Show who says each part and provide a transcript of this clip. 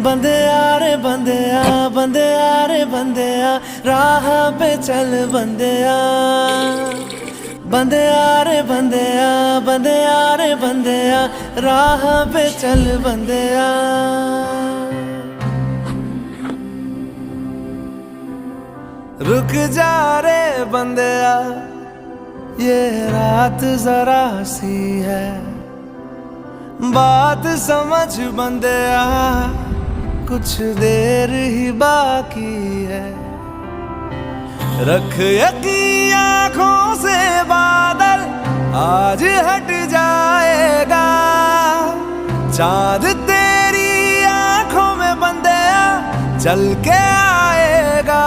Speaker 1: बंदेया रे बंदेया, बंदेया रे बंदेया, राह पे चल बंदेया। बंदेया रे बंदेया, बंदेया रे बंदेया, राह पे चल बंदेया। रुक जा रे बंदेया, ये रात जरा सी है, बात समझ बंदेया, कुछ देर ही बाकी है। रख यकीन आँखों से बादल, आज हट जाएगा। चांद तेरी आँखों में बंदेया चल के आएगा।